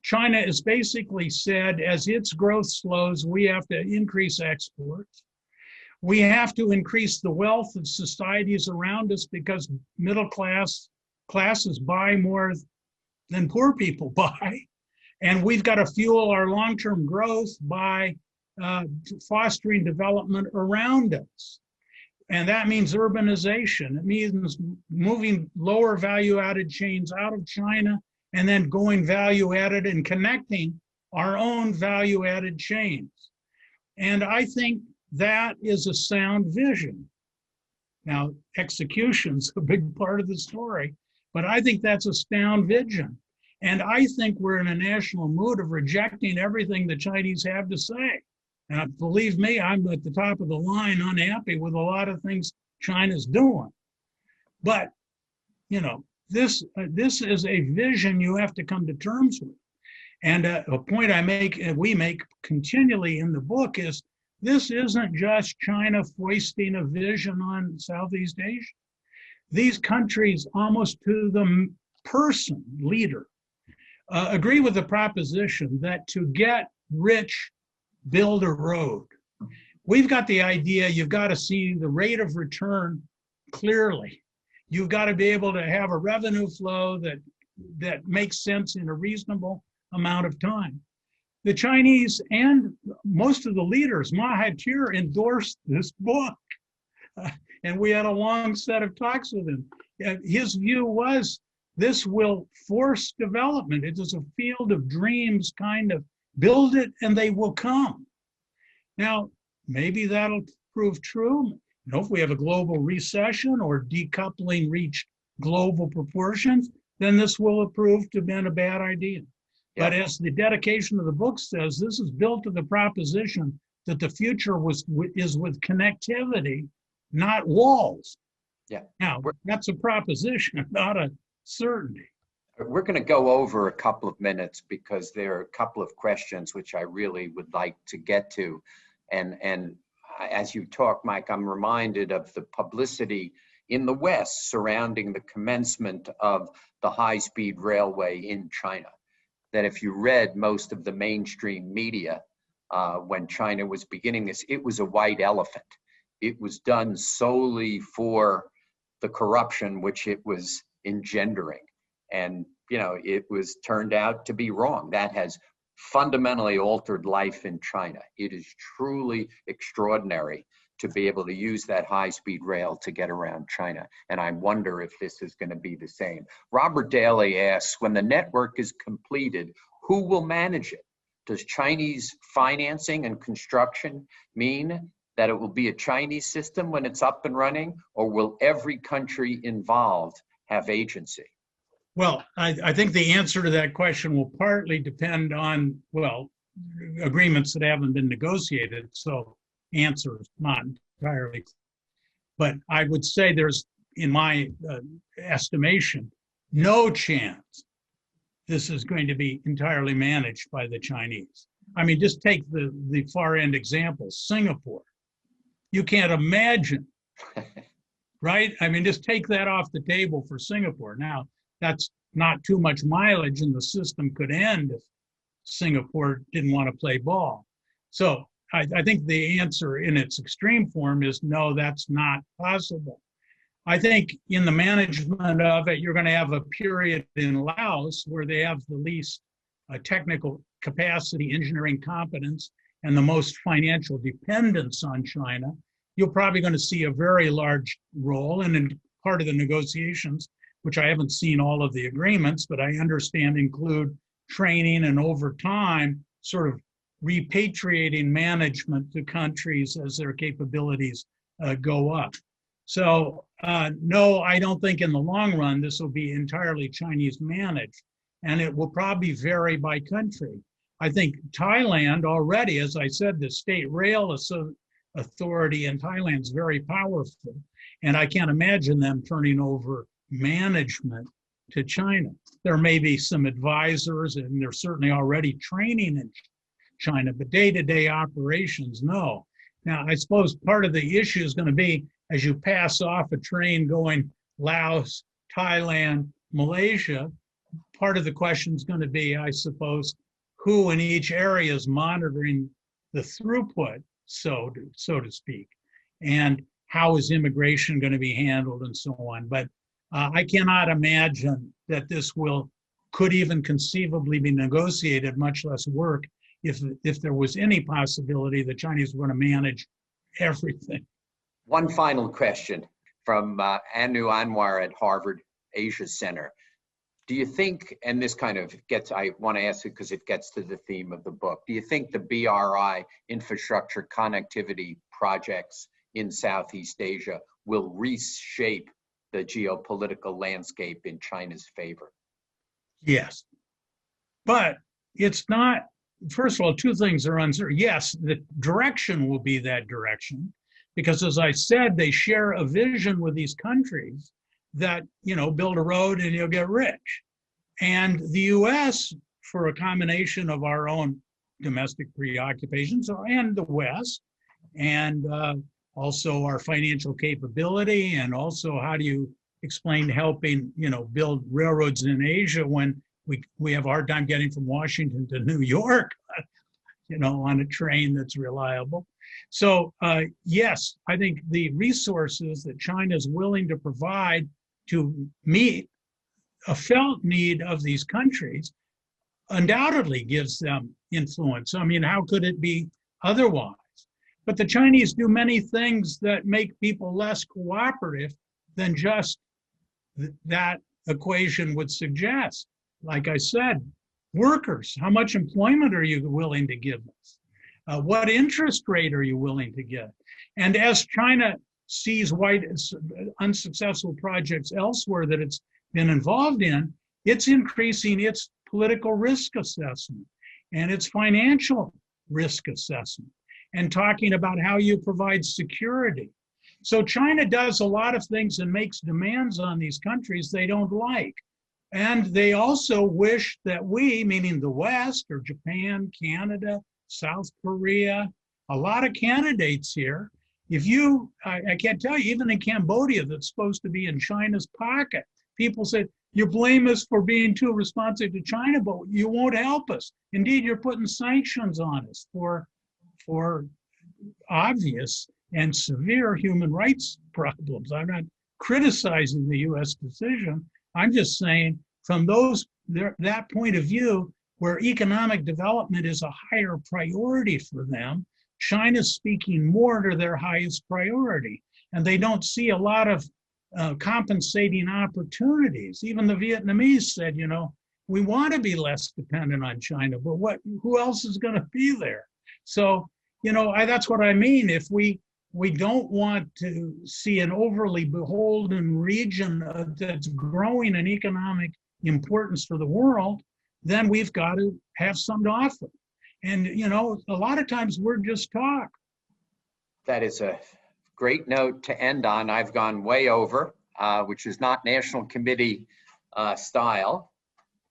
China has basically said as its growth slows, we have to increase exports. We have to increase the wealth of societies around us because middle classes buy more than poor people buy. And we've got to fuel our long-term growth by fostering development around us. And that means urbanization. It means moving lower value-added chains out of China and then going value-added and connecting our own value-added chains. And I think that is a sound vision. Now, execution's a big part of the story, but I think that's a sound vision. And I think we're in a national mood of rejecting everything the Chinese have to say. And believe me, I'm at the top of the line, unhappy with a lot of things China's doing. But, this is a vision you have to come to terms with. And a point we make continually in the book is this isn't just China foisting a vision on Southeast Asia. These countries, almost to the person, leader, agree with the proposition that to get rich, build a road. We've got the idea you've got to see the rate of return clearly. You've got to be able to have a revenue flow that makes sense in a reasonable amount of time. The Chinese and most of the leaders, Mahathir endorsed this book. And we had a long set of talks with him. His view was this will force development. It is a field of dreams, kind of build it and they will come. Now, maybe that'll prove true. If we have a global recession or decoupling reached global proportions, then this will have proved to have been a bad idea. Yeah. But as the dedication of the book says, this is built to the proposition that the future is with connectivity, not walls. Yeah. Now, that's a proposition, not a certainty. We're going to go over a couple of minutes because there are a couple of questions which I really would like to get to. And as you talk, Mike, I'm reminded of the publicity in the West surrounding the commencement of the high-speed railway in China. That if you read most of the mainstream media when China was beginning this, it was a white elephant. It was done solely for the corruption which it was engendering. And, you know, it was turned out to be wrong. That has fundamentally altered life in China. It is truly extraordinary to be able to use that high-speed rail to get around China. And I wonder if this is going to be the same. Robert Daly asks, when the network is completed, who will manage it? Does Chinese financing and construction mean that it will be a Chinese system when it's up and running, or will every country involved have agency? Well, I think the answer to that question will partly depend on, well, agreements that haven't been negotiated. So answer is not entirely. But I would say there's, in my estimation, no chance this is going to be entirely managed by the Chinese. I mean, just take the far end example, Singapore. You can't imagine, right? I mean, just take that off the table for Singapore. Now, that's not too much mileage, and the system could end if Singapore didn't want to play ball. So I think the answer in its extreme form is no, that's not possible. I think in the management of it, you're going to have a period in Laos where they have the least technical capacity, engineering competence, and the most financial dependence on China. You're probably going to see a very large role, and in part of the negotiations, which I haven't seen all of the agreements, but I understand include training and over time sort of repatriating management to countries as their capabilities go up. So no, I don't think in the long run this will be entirely Chinese managed, and it will probably vary by country. I think Thailand already, as I said, the state rail authority in Thailand is very powerful, and I can't imagine them turning over management to China. There may be some advisors, and they're certainly already training in China, but day-to-day operations, no. Now, I suppose part of the issue is going to be as you pass off a train going Laos, Thailand, Malaysia, part of the question is going to be, I suppose, who in each area is monitoring the throughput, so to speak, and how is immigration going to be handled and so on. But I cannot imagine that this could even conceivably be negotiated, much less work, if there was any possibility the Chinese were going to manage everything. One final question from Anu Anwar at Harvard Asia Center. Do you think, and this kind of gets, I want to ask it because it gets to the theme of the book, do you think the BRI infrastructure connectivity projects in Southeast Asia will reshape the geopolitical landscape in China's favor? Yes, but it's not, first of all, two things are uncertain. Yes, the direction will be that direction, because as I said, they share a vision with these countries that, you know, build a road and you'll get rich. And the US, for a combination of our own domestic preoccupations and the West, and also our financial capability, and also how do you explain helping, you know, build railroads in Asia when we have a hard time getting from Washington to New York, you know, on a train that's reliable. So yes, I think the resources that China is willing to provide to meet a felt need of these countries undoubtedly gives them influence. I mean, how could it be otherwise? But the Chinese do many things that make people less cooperative than just that equation would suggest. Like I said, workers, how much employment are you willing to give us? What interest rate are you willing to give? And as China sees unsuccessful projects elsewhere that it's been involved in, it's increasing its political risk assessment and its financial risk assessment and talking about how you provide security. So China does a lot of things and makes demands on these countries they don't like. And they also wish that we, meaning the West or Japan, Canada, South Korea, a lot of candidates here, if you, I can't tell you, even in Cambodia that's supposed to be in China's pocket, people say, you blame us for being too responsive to China, but you won't help us. Indeed, you're putting sanctions on us for obvious and severe human rights problems. I'm not criticizing the US decision. I'm just saying from that point of view, where economic development is a higher priority for them, China's speaking more to their highest priority. And they don't see a lot of compensating opportunities. Even the Vietnamese said, you know, we want to be less dependent on China, but who else is going to be there? So, you know, that's what I mean. If we don't want to see an overly beholden region that's growing in economic importance for the world, then we've got to have something to offer. And, you know, a lot of times we're just talk. That is a great note to end on. I've gone way over, which is not National Committee style.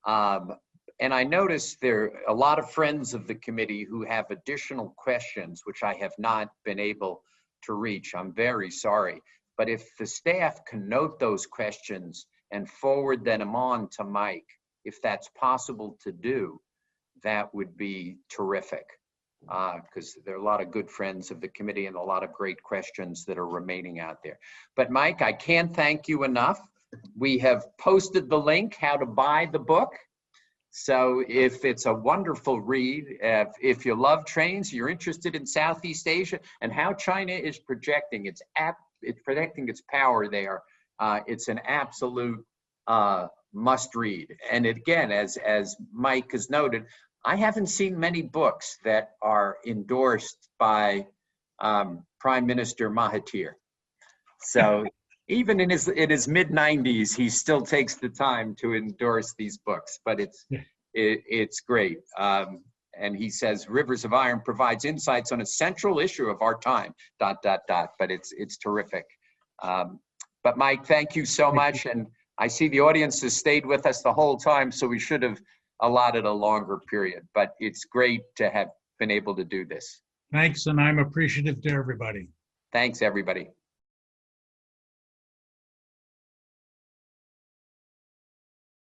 And I noticed there are a lot of friends of the committee who have additional questions, which I have not been able to reach. I'm very sorry. But if the staff can note those questions and forward them on to Mike, if that's possible to do, that would be terrific. Because there are a lot of good friends of the committee and a lot of great questions that are remaining out there. But Mike, I can't thank you enough. We have posted the link, how to buy the book. So if it's a wonderful read, if you love trains, you're interested in Southeast Asia and how China is projecting its power there, it's an absolute must read. And again, as Mike has noted, I haven't seen many books that are endorsed by Prime Minister Mahathir. So even in his mid-90s, he still takes the time to endorse these books, but it's great. And he says, Rivers of Iron provides insights on a central issue of our time, ... But it's terrific. But Mike, thank you so much. And I see the audience has stayed with us the whole time, so we should have allotted a longer period, but it's great to have been able to do this. Thanks, and I'm appreciative to everybody. Thanks, everybody.